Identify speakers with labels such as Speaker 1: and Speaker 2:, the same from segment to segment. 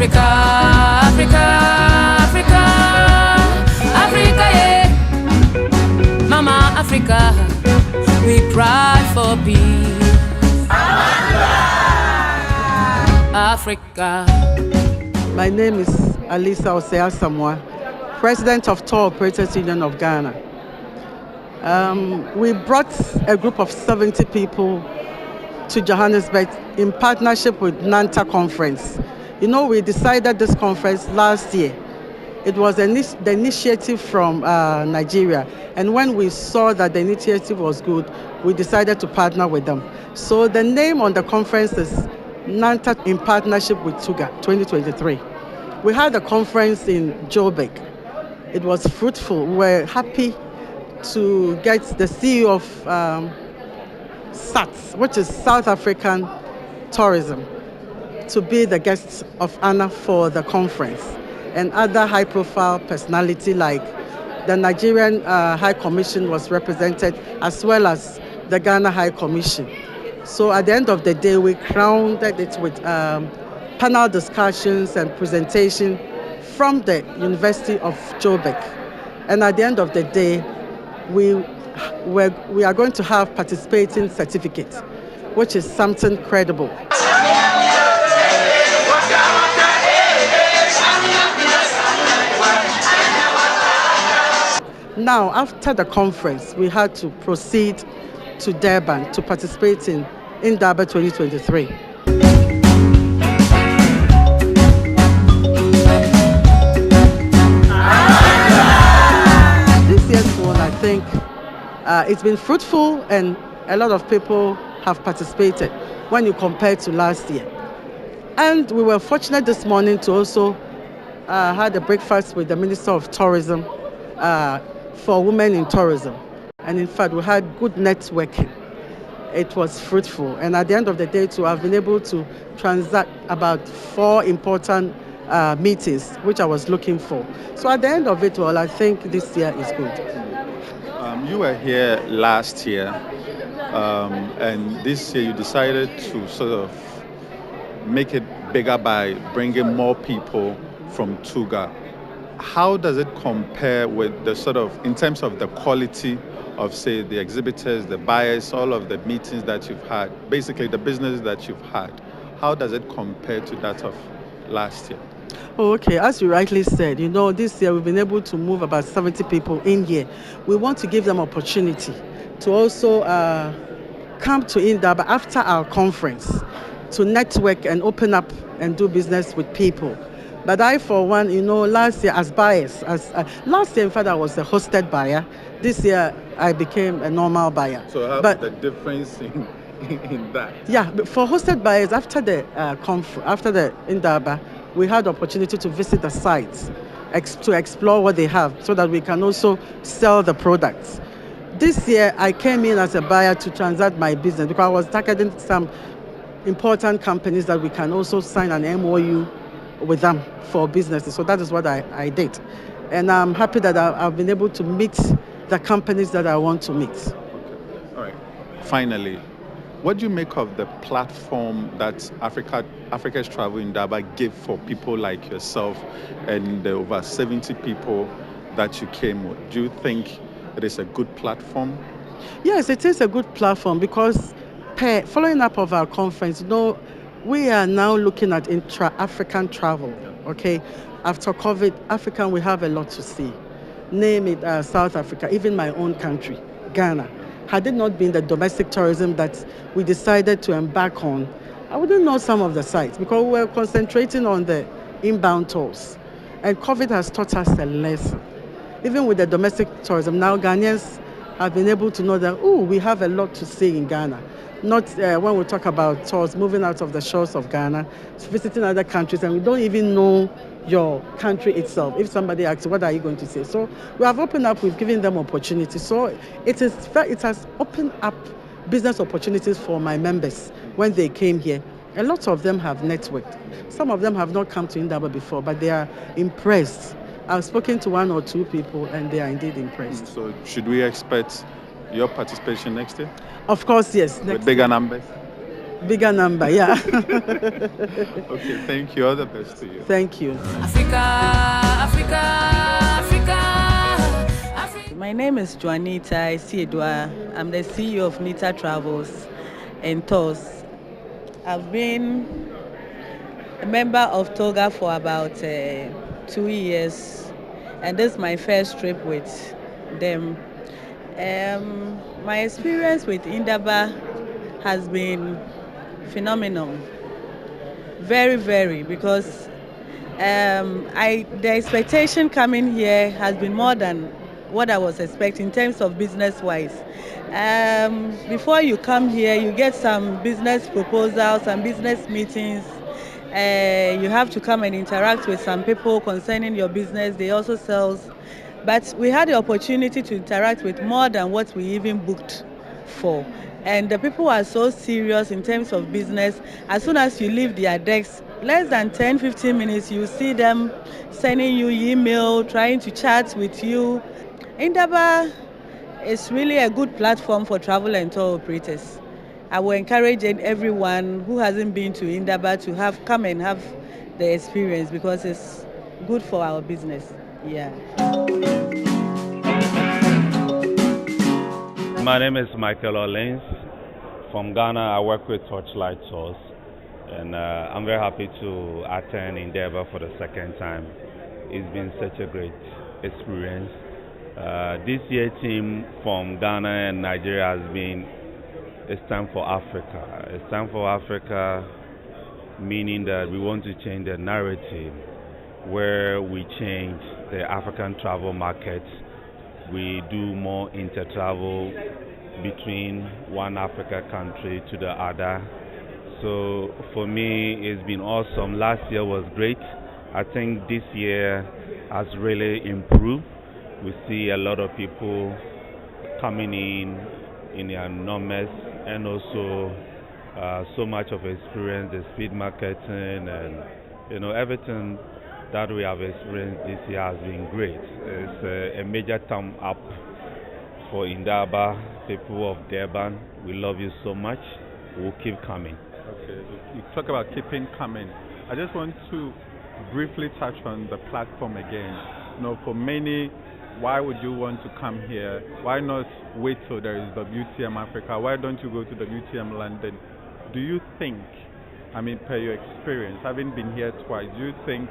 Speaker 1: Africa, Africa, Africa, Africa, yeah. Mama Africa, we cry for peace. Africa.
Speaker 2: My name is Alisa Osea Samoa, President of Tour Operators Union of Ghana. We brought a group of 70 people to Johannesburg in partnership with NANTA Conference. You know, we decided this conference last year. It was the initiative from Nigeria. And when we saw that the initiative was good, we decided to partner with them. So the name on the conference is NANTA in partnership with TOUGHA 2023. We had a conference in Joburg. It was fruitful. We were happy to get the CEO of SATS, which is South African Tourism, to be the guest of honor for the conference, and other high-profile personality like the Nigerian High Commission was represented, as well as the Ghana High Commission. So at the end of the day, we crowned it with panel discussions and presentation from the University of Joburg. And at the end of the day, we are going to have participating certificates, which is something credible. Now, after the conference, we had to proceed to Durban to participate in Indaba 2023. This year's one, I think, it's been fruitful, and a lot of people have participated when you compare to last year. And we were fortunate this morning to also had a breakfast with the Minister of Tourism for women in tourism. And in fact, we had good networking. It was fruitful. And at the end of the day, too, I've been able to transact about 4 important meetings, which I was looking for. So at the end of it all, I think this year is good.
Speaker 3: You were here last year, and this year you decided to sort of make it bigger by bringing more people from TOUGHA. How does it compare with the sort of, in terms of the quality of, say, the exhibitors, the buyers, all of the meetings that you've had, basically the business that you've had? How does it compare to that of last year?
Speaker 2: Oh, okay, as you rightly said, you know, this year we've been able to move about 70 people in here. We want to give them opportunity to also come to Indaba after our conference to network and open up and do business with people. But I, for one, you know, last year as buyers, last year in fact I was a hosted buyer. This year I became a normal buyer.
Speaker 3: So how the difference in that? Yeah,
Speaker 2: but for hosted buyers, after the Indaba, we had the opportunity to visit the sites to explore what they have, so that we can also sell the products. This year I came in as a buyer to transact my business, because I was targeting some important companies that we can also sign an MOU with them for businesses. So that is what I did. And I'm happy that I've been able to meet the companies that I want to meet.
Speaker 3: Okay. All right. Finally, what do you make of the platform that Africa's Travel Indaba gave for people like yourself and the over 70 people that you came with? Do you think it is a good platform?
Speaker 2: Yes, it is a good platform, because following up of our conference, you know, we are now looking at African travel, okay? After COVID, we have a lot to see. Name it South Africa, even my own country, Ghana. Had it not been the domestic tourism that we decided to embark on, I wouldn't know some of the sites, because we were concentrating on the inbound tours. And COVID has taught us a lesson. Even with the domestic tourism, now Ghanaians have been able to know that, we have a lot to see in Ghana. Not when we talk about tours, moving out of the shores of Ghana, visiting other countries, and we don't even know your country itself. If somebody asks, what are you going to say? So we have opened up, we've given them opportunities. So it has opened up business opportunities for my members when they came here. A lot of them have networked. Some of them have not come to Indaba before, but they are impressed. I've spoken to 1 or 2 people, and they are indeed impressed.
Speaker 3: So should we expect your participation next year?
Speaker 2: Of course, yes.
Speaker 3: With bigger numbers?
Speaker 2: Bigger number, yeah.
Speaker 3: Okay, thank you. All the best to you.
Speaker 2: Thank you.
Speaker 1: Africa, Africa, Africa, Africa.
Speaker 4: My name is Juanita Isiedua. I'm the CEO of Nita Travels and Tours. I've been a member of TOUGHA for about 2 years, and this is my first trip with them. My experience with Indaba has been phenomenal, very, very, because the expectation coming here has been more than what I was expecting in terms of business-wise. Before you come here, you get some business proposals, some business meetings. You have to come and interact with some people concerning your business. They also sell. But we had the opportunity to interact with more than what we even booked for. And the people are so serious in terms of business. As soon as you leave their desks, less than 10-15 minutes, you see them sending you email, trying to chat with you. Indaba is really a good platform for travel and tour operators. I will encourage everyone who hasn't been to Indaba to come and have the experience, because it's good for our business. Yeah.
Speaker 5: My name is Michael Orleans. From Ghana, I work with Torchlight Tours, and I'm very happy to attend Endeavour for the second time. It's been such a great experience. This year team from Ghana and Nigeria has been, it's time for Africa. It's time for Africa, meaning that we want to change the narrative where we change the African travel market. We do more inter-travel between one Africa country to the other. So for me, it's been awesome. Last year was great. I think this year has really improved. We see a lot of people coming in their numbers, and also so much of experience, the speed marketing, and everything that we have experienced this year has been great. It's a major thumb up for Indaba, people of Durban. We love you so much. We'll keep coming.
Speaker 3: Okay, you talk about keeping coming. I just want to briefly touch on the platform again. For many, why would you want to come here? Why not wait till there is WTM Africa? Why don't you go to WTM London? Do you think, per your experience, having been here twice, do you think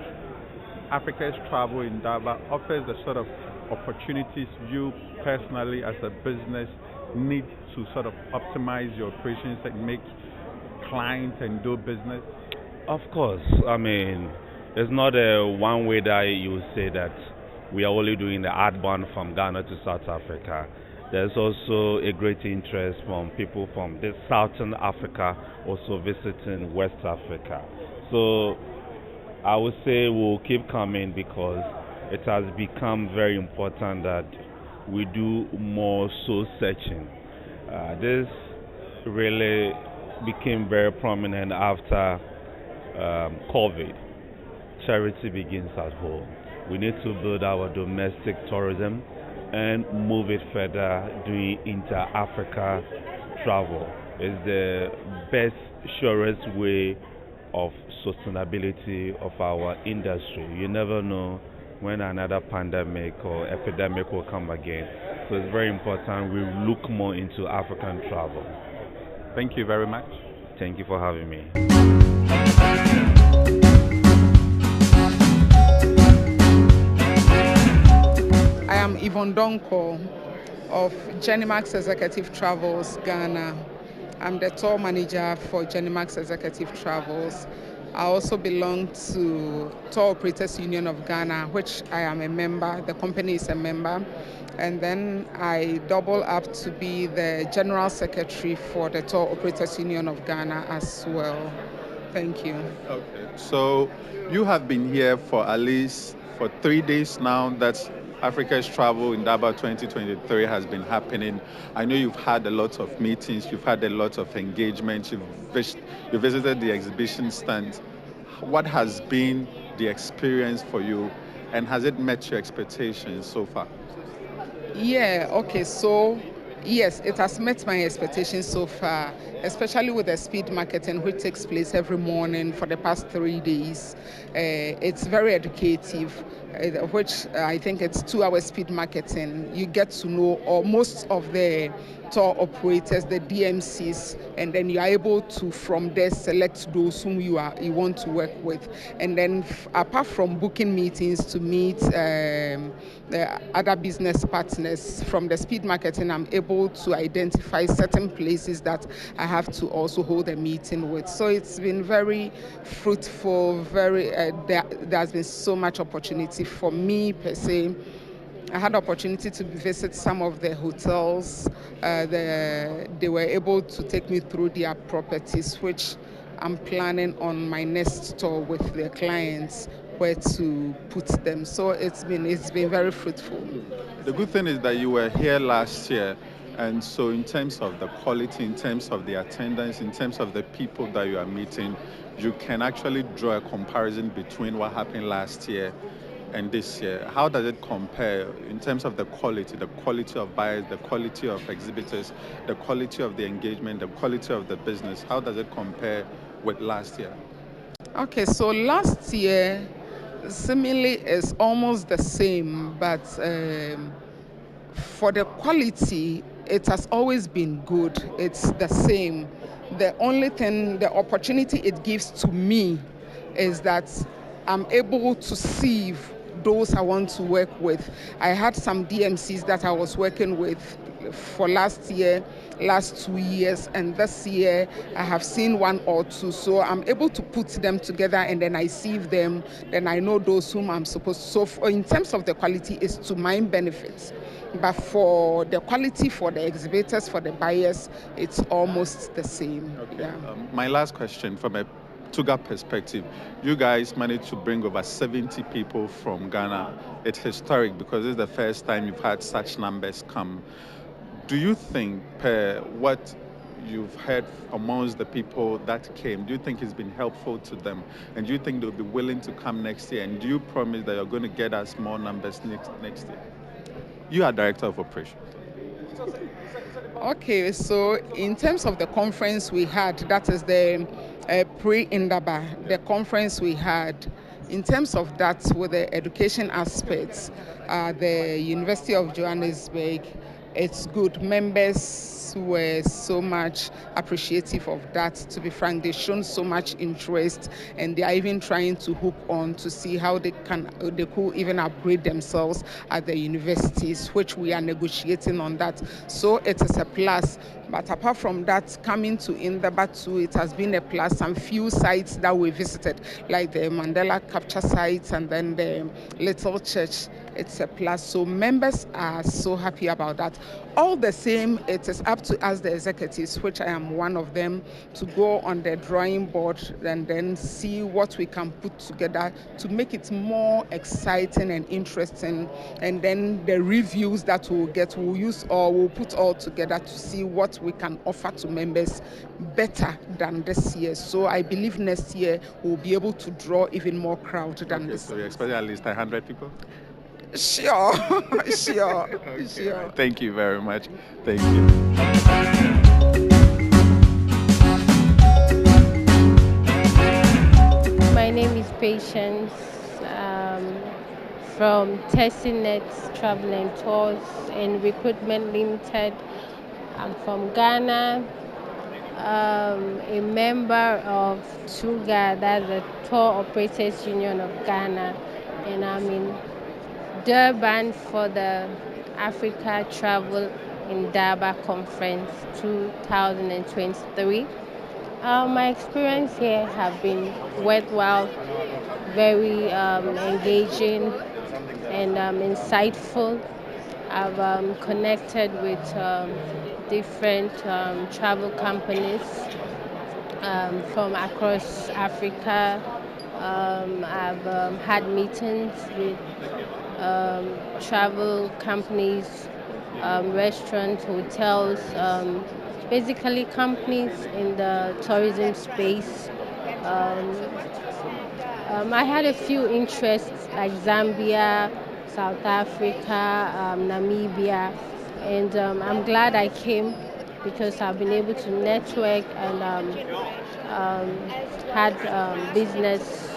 Speaker 3: Africa's Travel Indaba offers the sort of opportunities you personally as a business need to sort of optimize your operations and make clients and do business?
Speaker 5: Of course. It's not a one way that you say that we are only doing the outbound from Ghana to South Africa. There's also a great interest from people from the Southern Africa also visiting West Africa. So I would say we'll keep coming, because it has become very important that we do more soul searching. This really became very prominent after COVID. Charity begins at home. We need to build our domestic tourism and move it further, doing inter-Africa travel. It's the best, surest way of sustainability of our industry. You never know when another pandemic or epidemic will come again. So it's very important we look more into African travel.
Speaker 3: Thank you very much.
Speaker 5: Thank you for having me.
Speaker 6: I am Yvonne Donko of Genimax Executive Travels, Ghana. I'm the tour manager for Genimax Executive Travels. I also belong to Tour Operators Union of Ghana, which I am a member. The company is a member. And then I double up to be the General Secretary for the Tour Operators Union of Ghana as well. Thank you.
Speaker 3: Okay. So you have been here for at least 3 days now. That's Africa's Travel Indaba 2023 has been happening. I know you've had a lot of meetings, you've had a lot of engagements, you visited the exhibition stand. What has been the experience for you, and has it met your expectations so far?
Speaker 6: Yeah, okay, so Yes, it has met my expectations so far, especially with the speed marketing, which takes place every morning for the past 3 days. It's very educative, which I think it's 2 hour speed marketing. You get to know most of the tour operators, the DMCs, and then you are able to from there select those whom you want to work with. And then apart from booking meetings to meet the other business partners from the speed marketing, I'm able to identify certain places that I have to also hold a meeting with. So it's been very fruitful. There has been so much opportunity for me per se. I had opportunity to visit some of the hotels. They were able to take me through their properties, which I'm planning on my next tour with their clients where to put them. So it's been very fruitful.
Speaker 3: The good thing is that you were here last year, and so in terms of the quality, in terms of the attendance, in terms of the people that you are meeting, you can actually draw a comparison between what happened last year and this year. How does it compare in terms of the quality of buyers, the quality of exhibitors, the quality of the engagement, the quality of the business? How does it compare with last year?
Speaker 6: Okay, so last year, seemingly is almost the same, but for the quality, it has always been good. It's the same. The only thing, the opportunity it gives to me is that I'm able to sieve those I want to work with. I had some DMCs that I was working with for last year, last 2 years, and this year I have seen one or two. So I'm able to put them together and then I sieve them. Then I know those whom I'm supposed to. So in terms of the quality, it's to my benefit. But for the quality, for the exhibitors, for the buyers, it's almost the same.
Speaker 3: Okay.
Speaker 6: Yeah.
Speaker 3: My last question from a TOUGHA perspective, you guys managed to bring over 70 people from Ghana. It's historic because this is the first time you've had such numbers come. Do you think, per what you've heard amongst the people that came, do you think it's been helpful to them? And do you think they'll be willing to come next year? And do you promise that you're going to get us more numbers next year? You are director of operations.
Speaker 6: Okay, so in terms of the conference we had, that is the pre-Indaba, the conference we had, in terms of that with the education aspects, the University of Johannesburg, it's good. Members were so much appreciative of that. To be frank, they've shown so much interest, and they are even trying to hook on to see how they could even upgrade themselves at the universities, which we are negotiating on that. So it is a plus. But apart from that, coming to Indaba too, it has been a plus. Some few sites that we visited, like the Mandela Capture sites and then the Little Church, it's a plus. So members are so happy about that. All the same, it is up to us, the executives, which I am one of them, to go on the drawing board and then see what we can put together to make it more exciting and interesting. And then the reviews that we'll get, we'll put all together to see what we can offer to members better than this year. So I believe next year we'll be able to draw even more crowd than this.
Speaker 3: So you're expecting at least 100 people?
Speaker 6: Sure, sure,
Speaker 3: Okay,
Speaker 6: sure.
Speaker 3: right. Thank you very much. Thank you.
Speaker 7: My name is Patience from Tessinet Travel and Tours and Recruitment Limited. I'm from Ghana, a member of TOUGHA, that's the Tour Operators Union of Ghana, and I'm in Durban for the Africa Travel Indaba Conference 2023. My experience here have been worthwhile, very engaging and insightful. I've connected with different travel companies from across Africa. I've had meetings with travel companies, restaurants, hotels, basically companies in the tourism space. Um, I had a few interests like Zambia, South Africa, Namibia, And I'm glad I came because I've been able to network and had business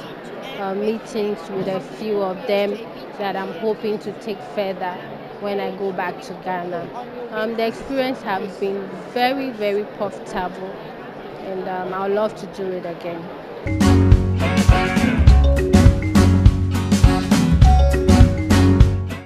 Speaker 7: meetings with a few of them that I'm hoping to take further when I go back to Ghana. The experience has been very, very profitable, and I would love to do it again.